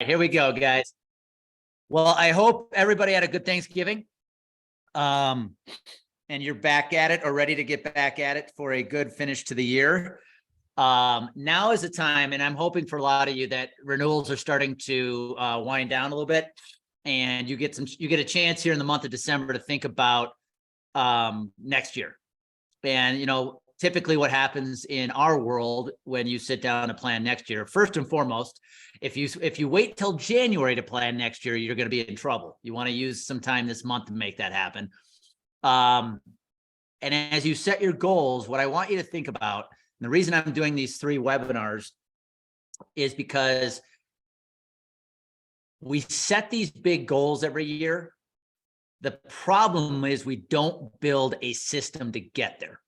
Here we go, guys. Well, I hope everybody had a good Thanksgiving. And you're back at it or ready to get back at it for a good finish to the year. Now is the time, and I'm hoping for a lot of you that renewals are starting to wind down a little bit, and you get a chance here in the month of December to think about next year. And typically what happens in our world when you sit down to plan next year, first and foremost, if you wait till January to plan next year, you're going to be in trouble. You want to use some time this month to make that happen. And as you set your goals, what I want you to think about, and the reason I'm doing these 3 webinars is because we set these big goals every year. The problem is we don't build a system to get there.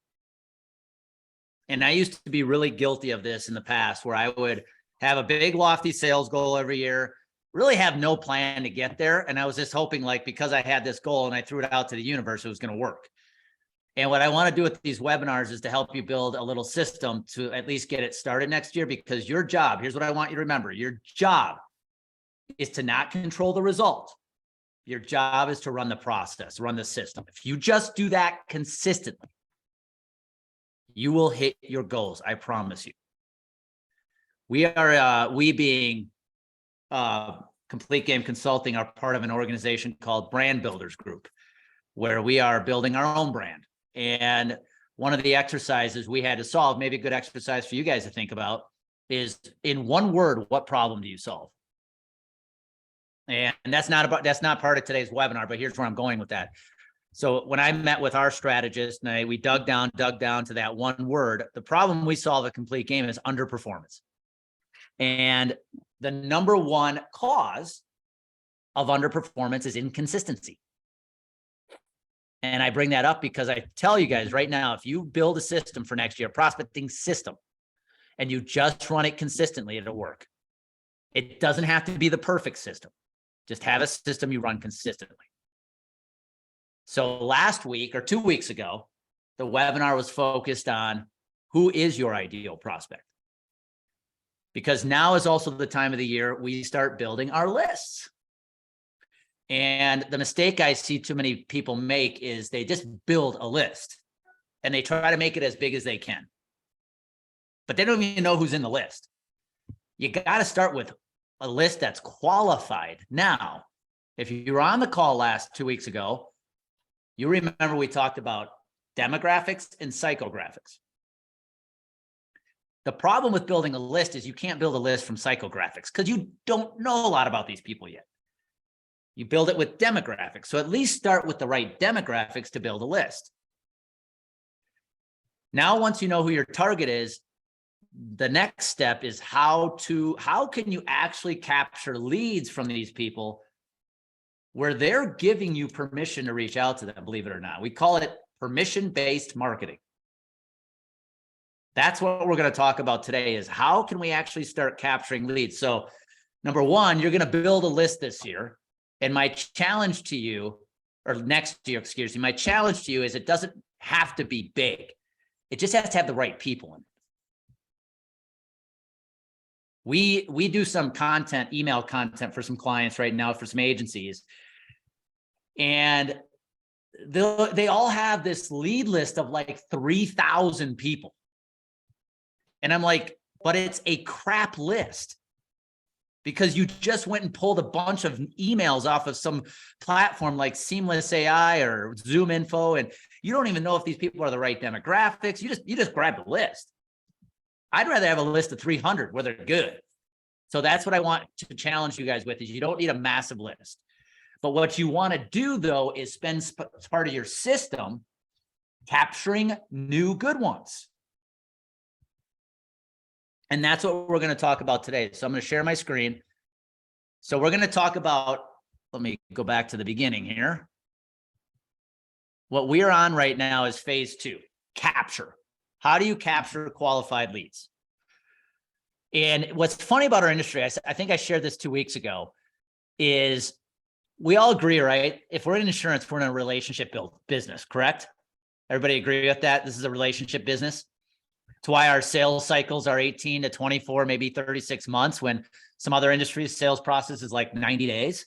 And I used to be really guilty of this in the past, where I would have a big lofty sales goal every year, really have no plan to get there. And I was just hoping, like, because I had this goal and I threw it out to the universe, it was going to work. And what I want to do with these webinars is to help you build a little system to at least get it started next year, because your job, here's what I want you to remember, your job is to not control the result. Your job is to run the process, run the system. If you just do that consistently, you will hit your goals. I promise you. We being Complete Game Consulting are part of an organization called Brand Builders Group, where we are building our own brand. And one of the exercises we had to solve, maybe a good exercise for you guys to think about, is in one word, what problem do you solve? And that's not part of today's webinar, but here's where I'm going with that. So when I met with our strategist and we dug down to that one word, the problem we solve at Complete Game is underperformance. And the number one cause of underperformance is inconsistency. And I bring that up because I tell you guys right now, if you build a system for next year, a prospecting system, and you just run it consistently, it'll work. It doesn't have to be the perfect system. Just have a system you run consistently. So last week or 2 weeks ago, the webinar was focused on who is your ideal prospect. Because now is also the time of the year we start building our lists. And the mistake I see too many people make is they just build a list and they try to make it as big as they can. But they don't even know who's in the list. You got to start with a list that's qualified. Now, if you were on the call 2 weeks ago, you remember we talked about demographics and psychographics. The problem with building a list is you can't build a list from psychographics because you don't know a lot about these people yet. You build it with demographics. So at least start with the right demographics to build a list. Now, once you know who your target is, the next step is how can you actually capture leads from these people where they're giving you permission to reach out to them, believe it or not. We call it permission-based marketing. That's what we're going to talk about today, is how can we actually start capturing leads. So number one, you're going to build a list this year. And my challenge to you, or next year, excuse me, my challenge to you is it doesn't have to be big. It just has to have the right people in it. We do some content, email content for some clients right now, for some agencies. And they all have this lead list of like 3,000 people. And I'm like, but it's a crap list because you just went and pulled a bunch of emails off of some platform like Seamless AI or Zoom Info. And you don't even know if these people are the right demographics. You just grab the list. I'd rather have a list of 300 where they're good. So that's what I want to challenge you guys with, is you don't need a massive list. But what you want to do, though, is spend part of your system capturing new good ones. And that's what we're going to talk about today. So I'm going to share my screen. So we're going to talk about, let me go back to the beginning here. What we're on right now is phase 2, capture. How do you capture qualified leads? And what's funny about our industry, I think I shared this 2 weeks ago, is we all agree, right? If we're in insurance, we're in a relationship build business, correct? Everybody agree with that? This is a relationship business. It's why our sales cycles are 18 to 24, maybe 36 months, when some other industries sales process is like 90 days.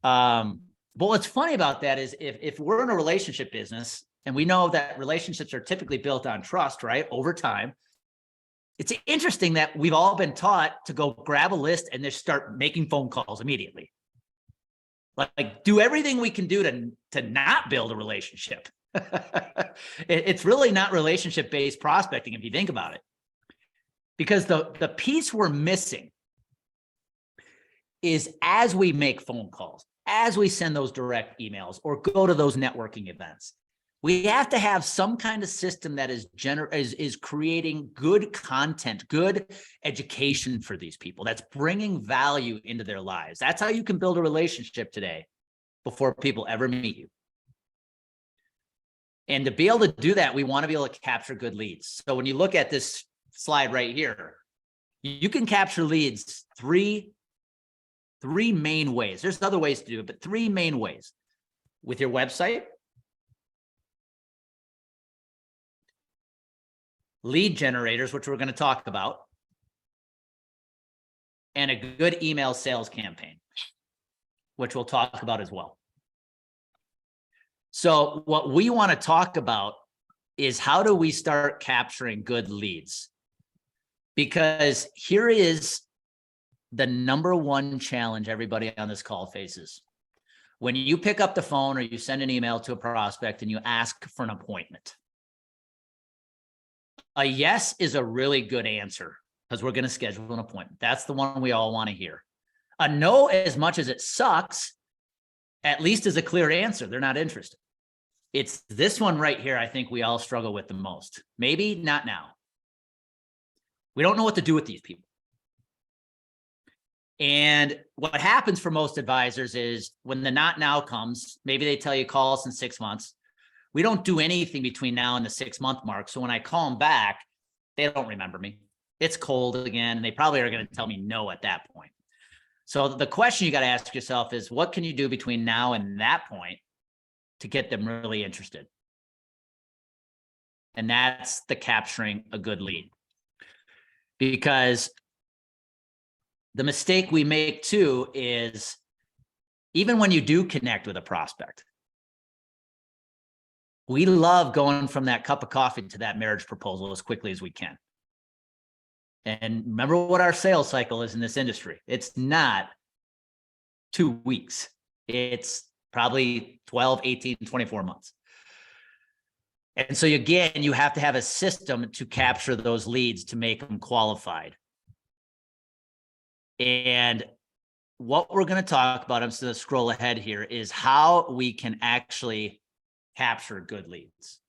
But what's funny about that is if we're in a relationship business, and we know that relationships are typically built on trust, right? Over time, it's interesting that we've all been taught to go grab a list and just start making phone calls immediately. Like do everything we can do to not build a relationship. It's really not relationship-based prospecting if you think about it. Because the piece we're missing is as we make phone calls, as we send those direct emails or go to those networking events, we have to have some kind of system that is creating good content, good education for these people, that's bringing value into their lives. That's how you can build a relationship today before people ever meet you. And to be able to do that, we want to be able to capture good leads. So when you look at this slide right here, you can capture leads three main ways. There's other ways to do it, but three main ways: with your website, lead generators, which we're going to talk about, and a good email sales campaign, which we'll talk about as well. So what we want to talk about is how do we start capturing good leads? Because here is the number one challenge everybody on this call faces. When you pick up the phone or you send an email to a prospect and you ask for an appointment, a yes is a really good answer because we're going to schedule an appointment. That's the one we all want to hear. A no, as much as it sucks, at least is a clear answer. They're not interested. It's this one right here I think we all struggle with the most. Maybe not now. We don't know what to do with these people. And what happens for most advisors is when the not now comes, maybe they tell you call us in 6 months. We don't do anything between now and the 6-month mark. So when I call them back, they don't remember me. It's cold again, and they probably are going to tell me no at that point. So the question you got to ask yourself is, what can you do between now and that point to get them really interested? And that's the capturing a good lead. Because the mistake we make too is even when you do connect with a prospect, we love going from that cup of coffee to that marriage proposal as quickly as we can. And remember what our sales cycle is in this industry. It's not 2 weeks. It's probably 12, 18, 24 months. And so again, you have to have a system to capture those leads to make them qualified. And what we're going to talk about, I'm just going to scroll ahead here, is how we can actually capture good leads.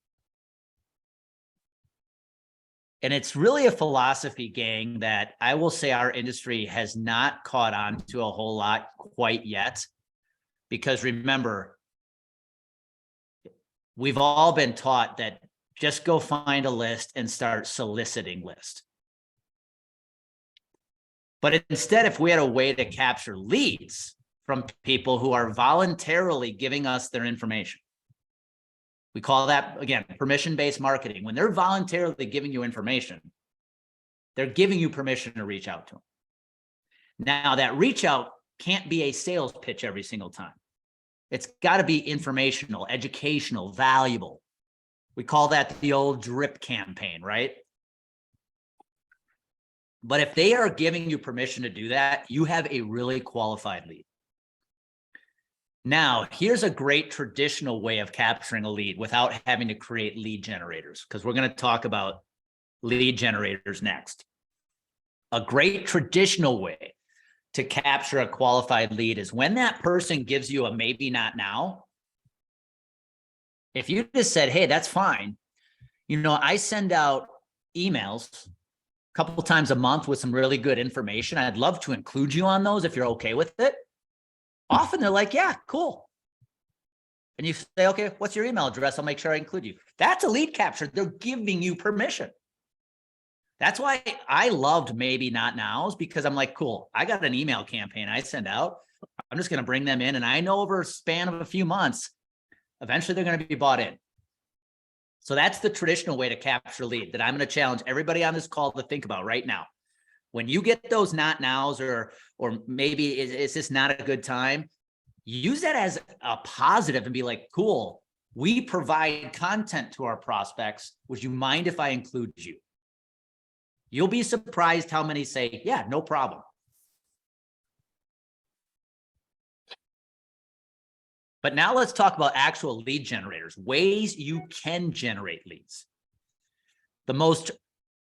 And it's really a philosophy, gang, that I will say our industry has not caught on to a whole lot quite yet. Because remember, we've all been taught that just go find a list and start soliciting lists. But instead, if we had a way to capture leads from people who are voluntarily giving us their information, we call that, again, permission-based marketing. When they're voluntarily giving you information, they're giving you permission to reach out to them. Now, that reach out can't be a sales pitch every single time. It's got to be informational, educational, valuable. We call that the old drip campaign, right? But if they are giving you permission to do that, you have a really qualified lead. Now, here's a great traditional way of capturing a lead without having to create lead generators, because we're going to talk about lead generators next. A great traditional way to capture a qualified lead is when that person gives you a maybe not now. If you just said, hey, that's fine. You know, I send out emails a couple times a month with some really good information. I'd love to include you on those if you're okay with it. Often they're like, yeah, cool. And you say, okay, what's your email address? I'll make sure I include you. That's a lead capture. They're giving you permission. That's why I loved maybe not nows, because I'm like, cool, I got an email campaign I send out. I'm just going to bring them in. And I know over a span of a few months, eventually they're going to be bought in. So that's the traditional way to capture lead that I'm going to challenge everybody on this call to think about right now. When you get those not nows, or maybe is this not a good time, use that as a positive and be like, cool, we provide content to our prospects. Would you mind if I include you? You'll be surprised how many say, yeah, no problem. But now let's talk about actual lead generators, ways you can generate leads. The most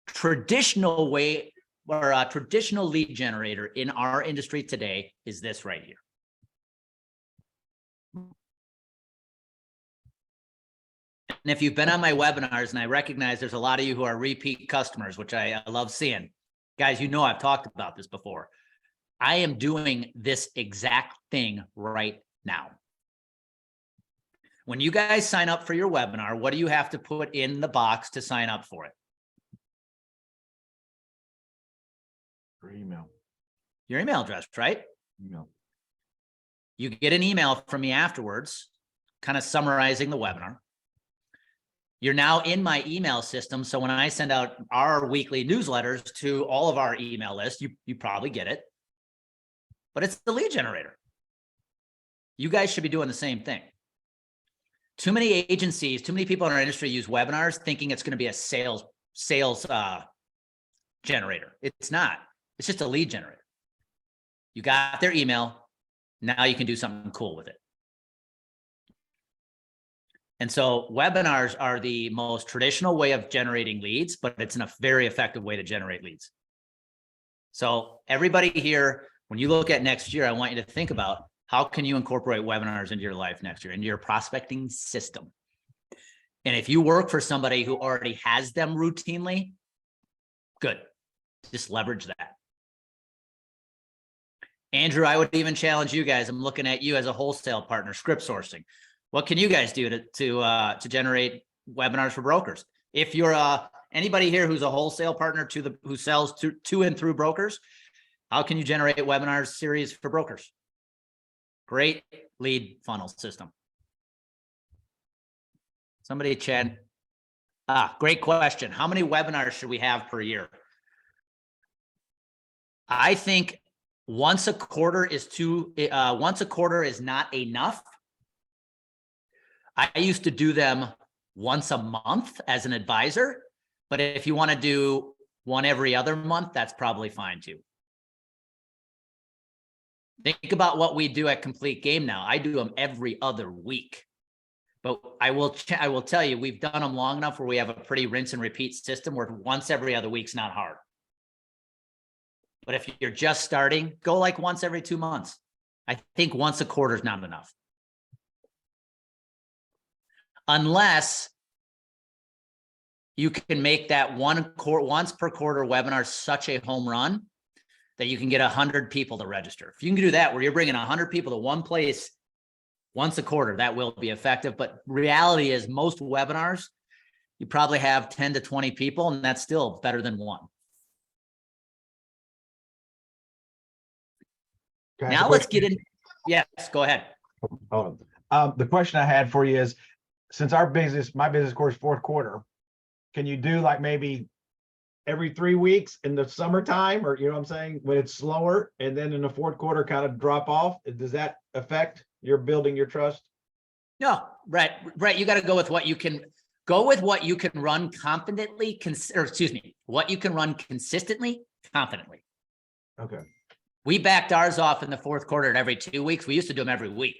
traditional way, or a traditional lead generator in our industry today, is this right here. And if you've been on my webinars, and I recognize there's a lot of you who are repeat customers, which I love seeing. Guys, you know I've talked about this before. I am doing this exact thing right now. When you guys sign up for your webinar, what do you have to put in the box to sign up for it? Your email. Your email address, right? Email. You get an email from me afterwards, kind of summarizing the webinar. You're now in my email system. So when I send out our weekly newsletters to all of our email list, you probably get it. But it's the lead generator. You guys should be doing the same thing. Too many agencies, too many people in our industry use webinars thinking it's going to be a sales generator. It's not. It's just a lead generator. You got their email. Now you can do something cool with it. And so webinars are the most traditional way of generating leads, but it's a very effective way to generate leads. So everybody here, when you look at next year, I want you to think about, how can you incorporate webinars into your life next year, into your prospecting system? And if you work for somebody who already has them routinely, good. Just leverage that. Andrew, I would even challenge you guys. I'm looking at you as a wholesale partner, script sourcing. What can you guys do to generate webinars for brokers? If you're anybody here who's a wholesale partner who sells to and through brokers, how can you generate webinars series for brokers? Great lead funnel system. Somebody chat. Great question. How many webinars should we have per year? I think once a quarter is not enough. I used to do them once a month as an advisor, but if you want to do one every other month, that's probably fine too. Think about what we do at Complete Game now. I do them every other week, but I will tell you, we've done them long enough where we have a pretty rinse and repeat system where once every other week's not hard. But if you're just starting, go like once every 2 months. I think once a quarter is not enough. Unless you can make that once per quarter webinar such a home run that you can get 100 people to register. If you can do that, where you're bringing 100 people to one place once a quarter, that will be effective. But reality is, most webinars, you probably have 10 to 20 people, and that's still better than one. Now let's get in. Yes, go ahead. The question I had for you is, since my business course fourth quarter, can you do like maybe every 3 weeks in the summertime, or, you know what I'm saying, when it's slower, and then in the fourth quarter kind of drop off? Does that affect your building your trust? No, right. You got to go with what you can run confidently, what you can run consistently, confidently. Okay. We backed ours off in the fourth quarter at every 2 weeks. We used to do them every week,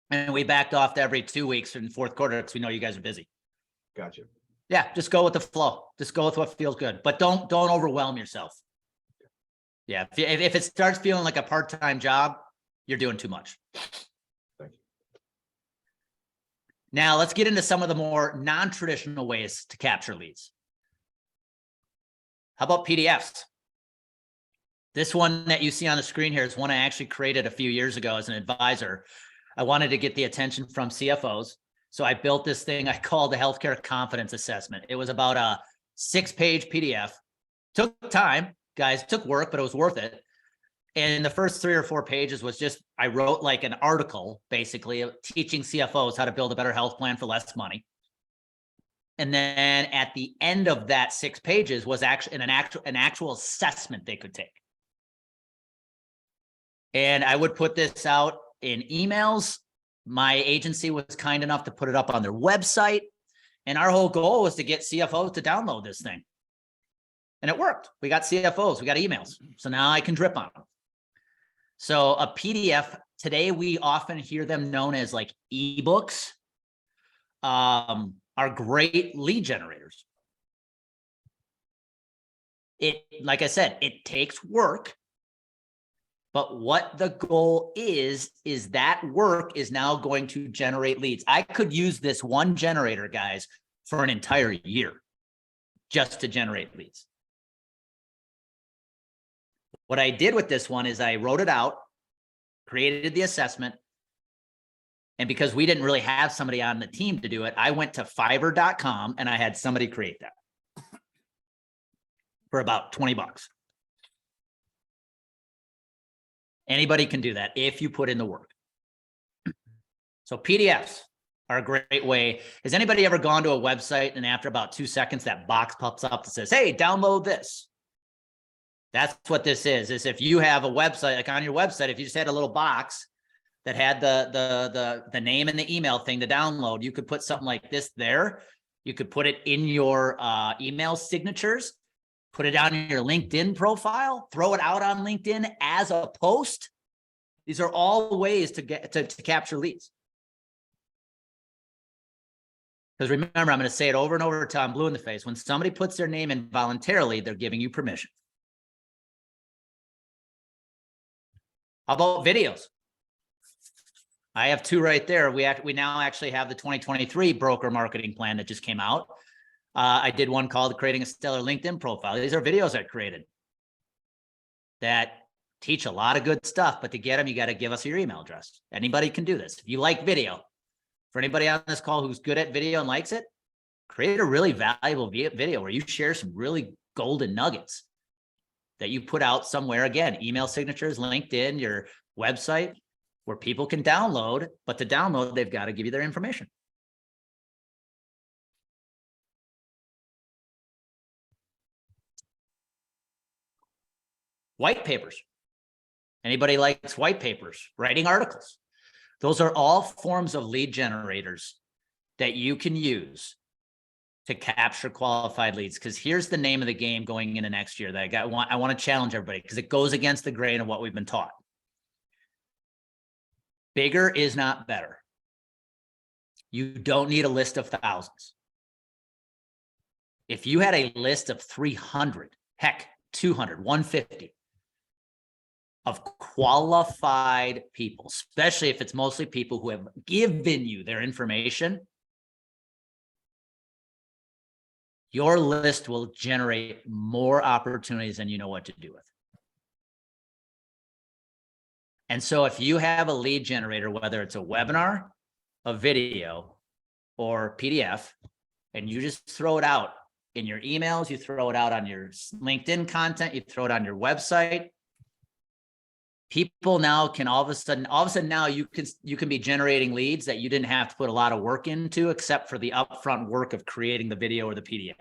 and we backed off to every 2 weeks in the fourth quarter because we know you guys are busy. Gotcha. Yeah, just go with the flow. Just go with what feels good, but don't overwhelm yourself. Yeah, if it starts feeling like a part-time job, you're doing too much. Thank you. Now let's get into some of the more non-traditional ways to capture leads. How about PDFs? This one that you see on the screen here is one I actually created a few years ago as an advisor. I wanted to get the attention from CFOs. So I built this thing I called the Healthcare Confidence Assessment. It was about a 6-page PDF. Took time, guys, took work, but it was worth it. And the first 3 or 4 pages was just, I wrote like an article, basically teaching CFOs how to build a better health plan for less money. And then at the end of that 6 pages was actually an actual assessment they could take. And I would put this out in emails. My agency was kind enough to put it up on their website. And our whole goal was to get CFOs to download this thing. And it worked. We got CFOs, we got emails. So now I can drip on them. So a PDF, today we often hear them known as like ebooks, are great lead generators. Like I said, it takes work. But what the goal is that work is now going to generate leads. I could use this one generator, guys, for an entire year just to generate leads. What I did with this one is I wrote it out, created the assessment, and because we didn't really have somebody on the team to do it, I went to Fiverr.com and I had somebody create that for about $20. Anybody can do that if you put in the work. So PDFs are a great way. Has anybody ever gone to a website and after about 2 seconds, that box pops up that says, hey, download this? That's what this is if you have a website, like on your website, if you just had a little box that had the name and the email thing to download, you could put something like this there. You could put it in your email signatures, put it on your LinkedIn profile, throw it out on LinkedIn as a post. These are all ways to get to capture leads. Because remember, I'm going to say it over and over until I'm blue in the face. When somebody puts their name in voluntarily, they're giving you permission. How about videos? I have 2 right there. We now actually have the 2023 broker marketing plan that just came out. I did one called Creating a Stellar LinkedIn Profile. These are videos I created that teach a lot of good stuff, but to get them, you got to give us your email address. Anybody can do this. If you like video, for anybody on this call who's good at video and likes it, create a really valuable video where you share some really golden nuggets that you put out somewhere. Again, email signatures, LinkedIn, your website, where people can download, but to download, they've got to give you their information. White papers. Anybody likes white papers, writing articles. Those are all forms of lead generators that you can use to capture qualified leads. Because here's the name of the game going into next year that I want to challenge everybody, because it goes against the grain of what we've been taught. Bigger is not better. You don't need a list of thousands. If you had a list of 300, heck, 200, 150 of qualified people, especially if it's mostly people who have given you their information, your list will generate more opportunities than you know what to do with. And so if you have a lead generator, whether it's a webinar, a video, or PDF, and you just throw it out in your emails, you throw it out on your LinkedIn content, you throw it on your website, people now can all of a sudden now you can be generating leads that you didn't have to put a lot of work into, except for the upfront work of creating the video or the PDF.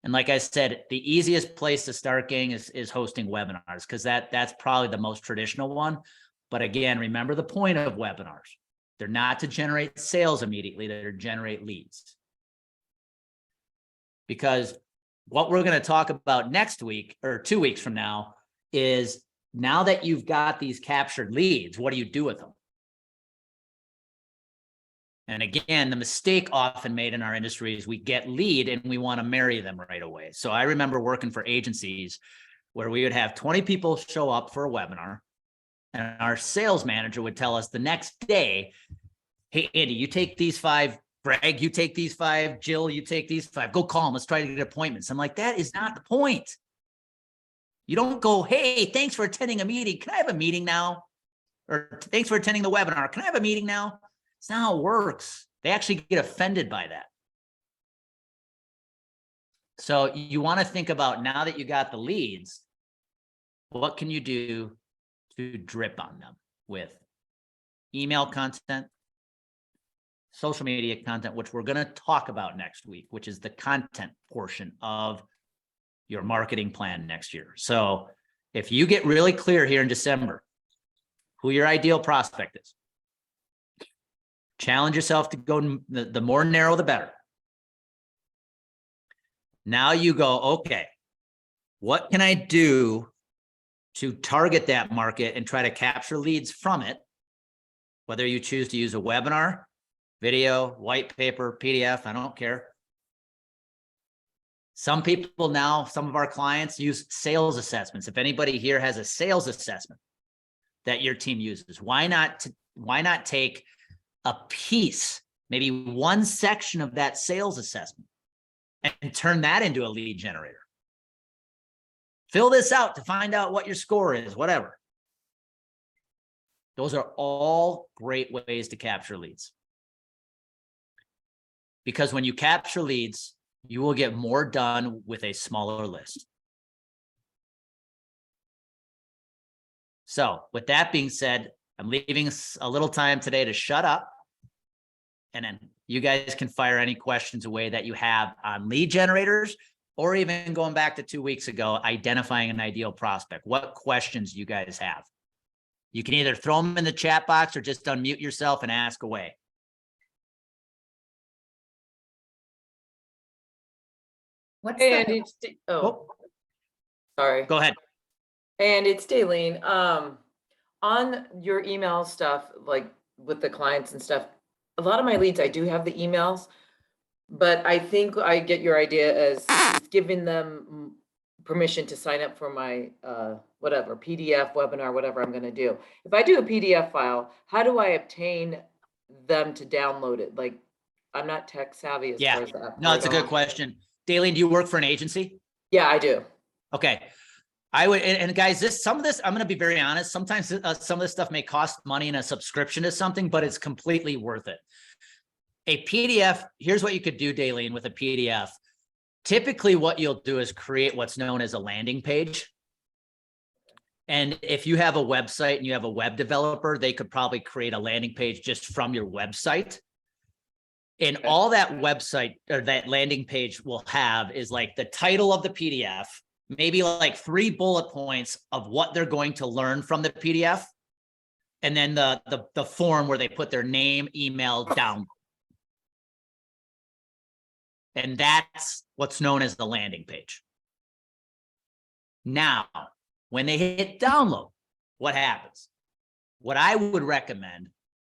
And like I said, the easiest place to start, gang, is hosting webinars, because that's probably the most traditional one. But again, remember the point of webinars. They're not to generate sales immediately, they're to generate leads. Because what we're going to talk about next week or 2 weeks from now is, now that you've got these captured leads, what do you do with them? And again, the mistake often made in our industry is we get lead and we want to marry them right away. So I remember working for agencies where we would have 20 people show up for a webinar, and our sales manager would tell us the next day, hey, Andy, you take these 5, Greg, you take these 5, Jill, you take these 5, go call them, let's try to get appointments. I'm like, that is not the point. You don't go, hey, thanks for attending a meeting. Can I have a meeting now? Or thanks for attending the webinar. Can I have a meeting now? It's not how it works. They actually get offended by that. So you want to think about, now that you got the leads, what can you do to drip on them with email content, social media content, which we're going to talk about next week, which is the content portion of your marketing plan next year. So if you get really clear here in December who your ideal prospect is, challenge yourself to go, the more narrow, the better. Now you go, okay, what can I do to target that market and try to capture leads from it? Whether you choose to use a webinar, video, white paper, PDF, I don't care. Some people now, some of our clients use sales assessments. If anybody here has a sales assessment that your team uses, why not take a piece, maybe one section of that sales assessment and turn that into a lead generator? Fill this out to find out what your score is, whatever. Those are all great ways to capture leads. Because when you capture leads, you will get more done with a smaller list. So with that being said, I'm leaving a little time today to shut up. And then you guys can fire any questions away that you have on lead generators, or even going back to 2 weeks ago, identifying an ideal prospect. What questions do you guys have? You can either throw them in the chat box or just unmute yourself and ask away. And it's sorry. Go ahead. And it's Daylene. On your email stuff, like with the clients and stuff, a lot of my leads, I do have the emails, but I think I get your idea as just giving them permission to sign up for my whatever PDF webinar, whatever I'm going to do. If I do a PDF file, how do I obtain them to download it? Like, I'm not tech savvy as far as that. No, it's a good question. Daylene, do you work for an agency? Yeah, I do. Okay. I would, and guys, some of this, I'm going to be very honest. Sometimes some of this stuff may cost money in a subscription to something, but it's completely worth it. A PDF, here's what you could do, Daylene, with a PDF. Typically what you'll do is create what's known as a landing page. And if you have a website and you have a web developer, they could probably create a landing page just from your website. And all that website or that landing page will have is like the title of the PDF, maybe like 3 bullet points of what they're going to learn from the PDF. And then the form where they put their name, email down. And that's what's known as the landing page. Now, when they hit download, what happens? What I would recommend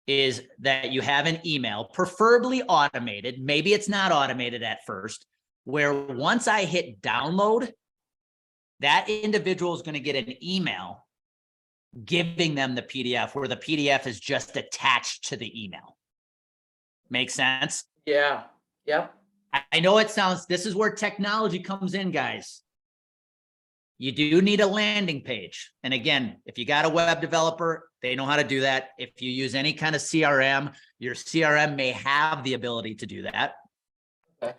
is that you have an email, preferably automated. Maybe it's not automated at first, where once I hit download, that individual is going to get an email giving them the PDF, where the PDF is just attached to the email. Make sense? Yeah. Yep. I know it sounds, this is where technology comes in, guys. You do need a landing page. And again, if you got a web developer, they know how to do that. If you use any kind of CRM, your CRM may have the ability to do that. Okay.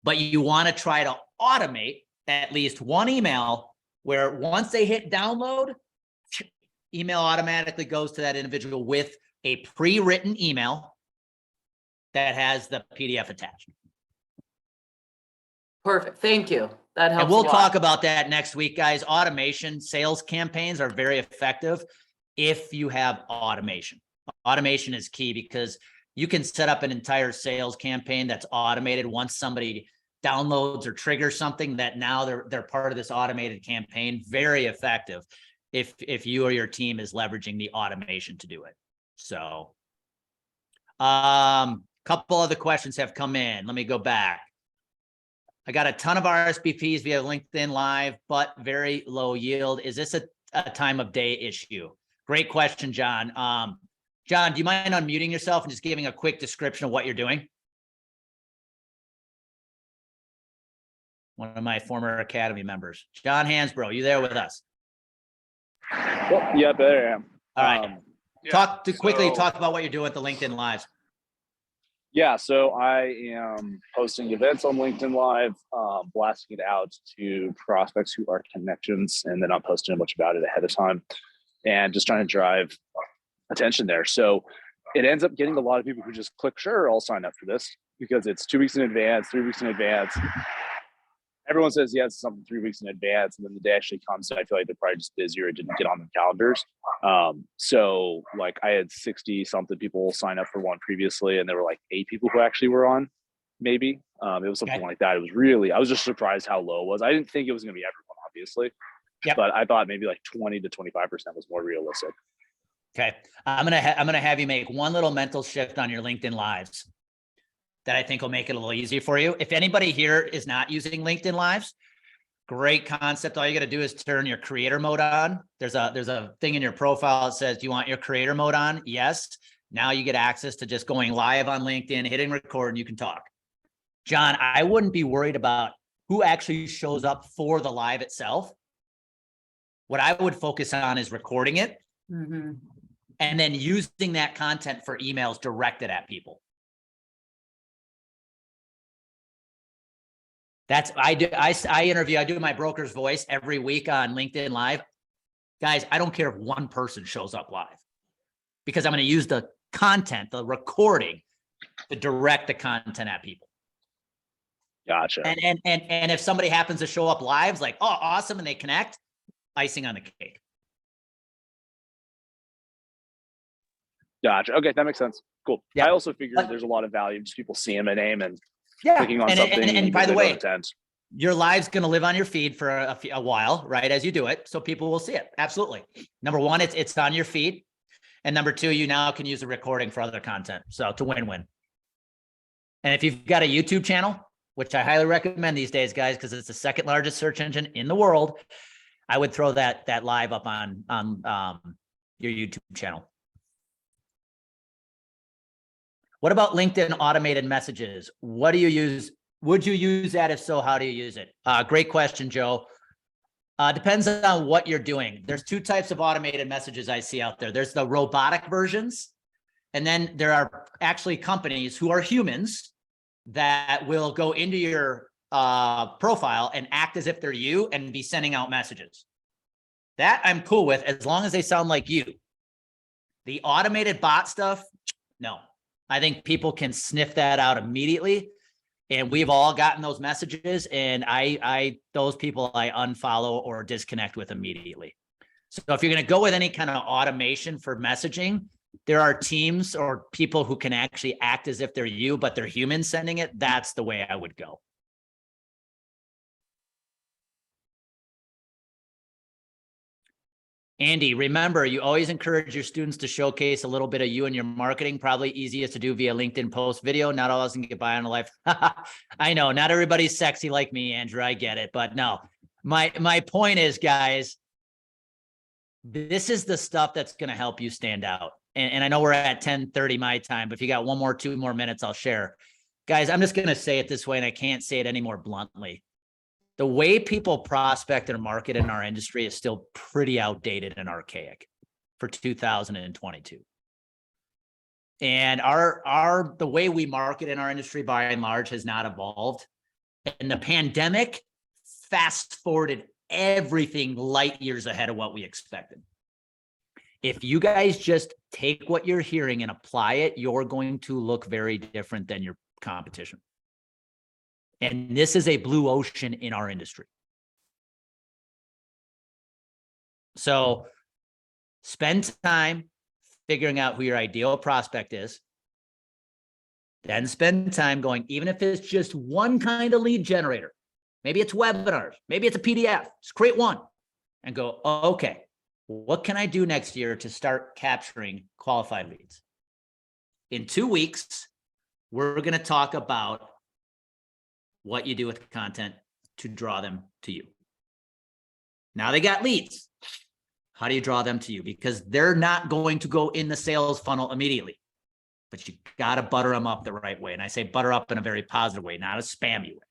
But you want to try to automate at least one email where once they hit download, email automatically goes to that individual with a pre-written email that has the PDF attached. Perfect. Thank you. That helps. And we'll a lot. talk about that next week, guys. Automation, sales campaigns are very effective if you have automation. Automation is key because you can set up an entire sales campaign that's automated once somebody downloads or triggers something, that now they're part of this automated campaign. Very effective if you or your team is leveraging the automation to do it. So couple other questions have come in. Let me go back. I got a ton of RSVPs via LinkedIn Live, but very low yield. Is this a time of day issue? Great question, John. John, do you mind unmuting yourself and just giving a quick description of what you're doing? One of my former Academy members. John Hansbrough, you there with us? Well, yeah, there I am. All right. Talk about what you're doing with the LinkedIn Lives. Yeah, so I am posting events on LinkedIn Live, blasting it out to prospects who are connections, and then I'm posting a bunch about it ahead of time and just trying to drive attention there. So it ends up getting a lot of people who just click, sure, I'll sign up for this, because it's 2 weeks in advance, 3 weeks in advance. Everyone says yes, something 3 weeks in advance, and then the day actually comes, and I feel like they're probably just busy or it didn't get on the calendars. So like I had 60 something people sign up for one previously, and there were like 8 people who actually were on, maybe. It was something like that. It was really, I was just surprised how low it was. I didn't think it was going to be everyone, obviously, but I thought maybe like 20 to 25% was more realistic. Okay. I'm gonna have you make one little mental shift on your LinkedIn Lives that I think will make it a little easier for you. If anybody here is not using LinkedIn Lives, great concept. All you got to do is turn your creator mode on. There's a thing in your profile that says, do you want your creator mode on? Yes. Now you get access to just going live on LinkedIn, hitting record, and you can talk. John, I wouldn't be worried about who actually shows up for the live itself. What I would focus on is recording it and then using that content for emails directed at people. That's, I do my broker's voice every week on LinkedIn Live. Guys, I don't care if one person shows up live, because I'm going to use the content, the recording, to direct the content at people. Gotcha. And if somebody happens to show up live, it's like, oh, awesome, and they connect, icing on the cake. Gotcha. Okay, that makes sense. Cool. Yeah. I also figured there's a lot of value in just people seeing my name and Yeah. clicking on something. And by the way, attend. Your live's going to live on your feed for a while, right? As you do it, so people will see it. Absolutely. Number one, it's on your feed. And number two, you now can use the recording for other content. So it's a win-win. And if you've got a YouTube channel, which I highly recommend these days, guys, because it's the second largest search engine in the world, I would throw that live up on your YouTube channel. What about LinkedIn automated messages? What do you use? Would you use that? If so, how do you use it? Great question, Joe. Depends on what you're doing. There's 2 types of automated messages I see out there. There's the robotic versions, and then there are actually companies who are humans that will go into your profile and act as if they're you and be sending out messages. That I'm cool with, as long as they sound like you. The automated bot stuff, no. I think people can sniff that out immediately. And we've all gotten those messages, and those people I unfollow or disconnect with immediately. So if you're going to go with any kind of automation for messaging, there are teams or people who can actually act as if they're you, but they're humans sending it. That's the way I would go. Andy, remember, you always encourage your students to showcase a little bit of you in your marketing. Probably easiest to do via LinkedIn post video. Not all of us can get by on a life. I know, not everybody's sexy like me, Andrew. I get it. But no, my point is, guys, this is the stuff that's going to help you stand out. And I know we're at 10:30 my time, but if you got 2 more minutes, I'll share. Guys, I'm just going to say it this way, and I can't say it any more bluntly. The way people prospect and market in our industry is still pretty outdated and archaic for 2022. And the way we market in our industry by and large has not evolved. And the pandemic fast forwarded everything light years ahead of what we expected. If you guys just take what you're hearing and apply it, you're going to look very different than your competition. And this is a blue ocean in our industry. So spend time figuring out who your ideal prospect is. Then spend time going, even if it's just one kind of lead generator, maybe it's webinars, maybe it's a PDF, just create one and go, oh, okay, what can I do next year to start capturing qualified leads? In 2 weeks, we're going to talk about what you do with content to draw them to you. Now they got leads. How do you draw them to you? Because they're not going to go in the sales funnel immediately, but you got to butter them up the right way. And I say butter up in a very positive way, not a spammy way.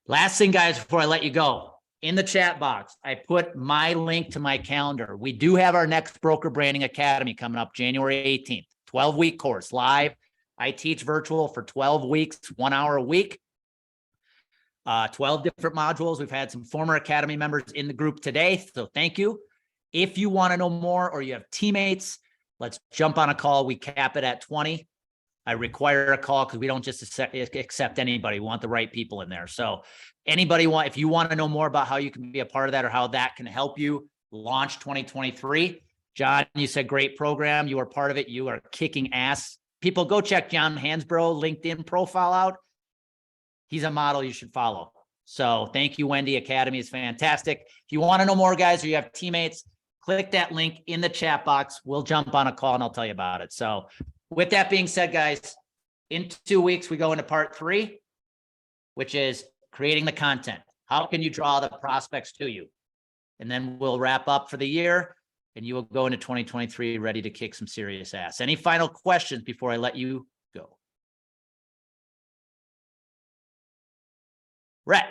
Last thing, guys, before I let you go, in the chat box, I put my link to my calendar. We do have our next Broker Branding Academy coming up January 18th, 12-week course live. I teach virtual for 12 weeks, 1 hour a week, 12 different modules. We've had some former Academy members in the group today, so thank you. If you want to know more or you have teammates Let's jump on a call. We cap it at 20. I require a call because we don't just accept anybody. We want the right people in there. So if you want to know more about how you can be a part of that or how that can help you launch 2023, John, you said great program. You are part of it. You are kicking ass. People, go check John Hansbrough LinkedIn profile out. He's a model you should follow. So thank you, Wendy. Academy is fantastic. If you want to know more, guys, or you have teammates, click that link in the chat box. We'll jump on a call and I'll tell you about it. So with that being said, guys, in 2 weeks, we go into part 3, which is creating the content. How can you draw the prospects to you? And then we'll wrap up for the year and you will go into 2023 ready to kick some serious ass. Any final questions before I let you go? Rhett.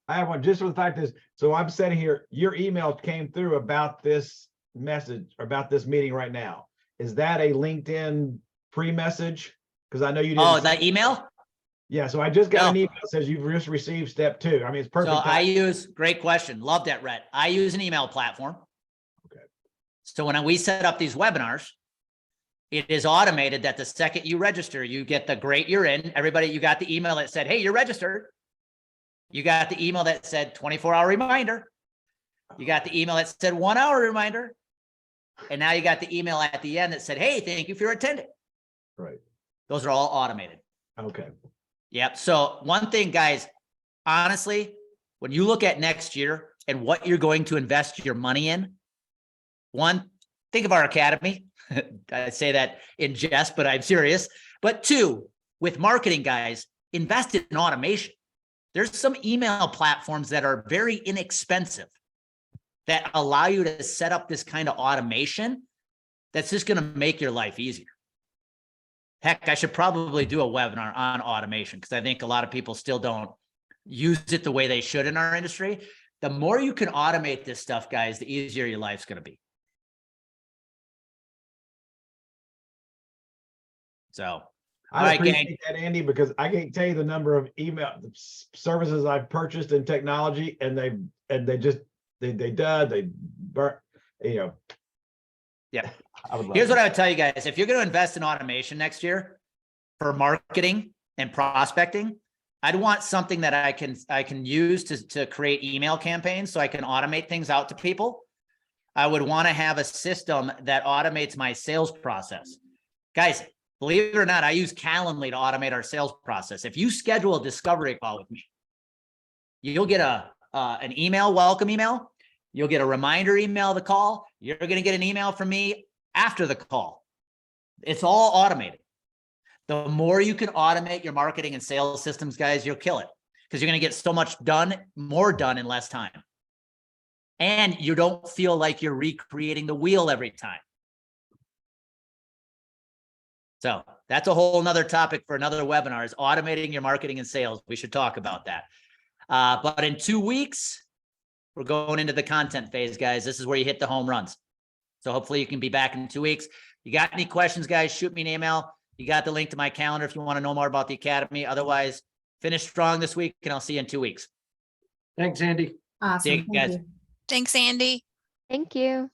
I have one just for the fact is, so I'm sitting here, your email came through about this message, about this meeting right now. Is that a LinkedIn pre-message? Because I know you didn't. Oh, that email? Yeah, so I just got an No. email that says you've just received step 2. I mean, it's perfect. So great question. Love that, Rhett. I use an email platform. Okay. So when we set up these webinars, it is automated that the second you register, you get the great you're in. Everybody, you got the email that said, hey, you're registered. You got the email that said 24-hour reminder. You got the email that said 1 hour reminder. And now you got the email at the end that said, hey, thank you for attending. Right. Those are all automated. Okay. Yep. So one thing, guys, honestly, when you look at next year and what you're going to invest your money in, one, think of our academy. I say that in jest, but I'm serious. But 2, with marketing, guys, invest in automation. There's some email platforms that are very inexpensive that allow you to set up this kind of automation that's just going to make your life easier. Heck, I should probably do a webinar on automation because I think a lot of people still don't use it the way they should in our industry. The more you can automate this stuff, guys, the easier your life's going to be. So, I appreciate that, Andy, because I can't tell you the number of email services I've purchased in technology, and they burn, you know. Yeah. Here's what I would tell you guys. If you're going to invest in automation next year for marketing and prospecting, I'd want something that I can use to create email campaigns so I can automate things out to people. I would want to have a system that automates my sales process. Guys, believe it or not, I use Calendly to automate our sales process. If you schedule a discovery call with me, you'll get an email, welcome email. You'll get a reminder email of the call. You're going to get an email from me after the call. It's all automated. The more you can automate your marketing and sales systems, guys, you'll kill it because you're going to get so much more done in less time. And you don't feel like you're recreating the wheel every time. So that's a whole nother topic for another webinar, is automating your marketing and sales. We should talk about that. But in 2 weeks, we're going into the content phase, guys. This is where you hit the home runs. So hopefully you can be back in 2 weeks. You got any questions, guys, shoot me an email. You got the link to my calendar if you want to know more about the academy. Otherwise, finish strong this week and I'll see you in 2 weeks. Thanks, Andy. Awesome. See you guys. Thanks, Andy. Thank you.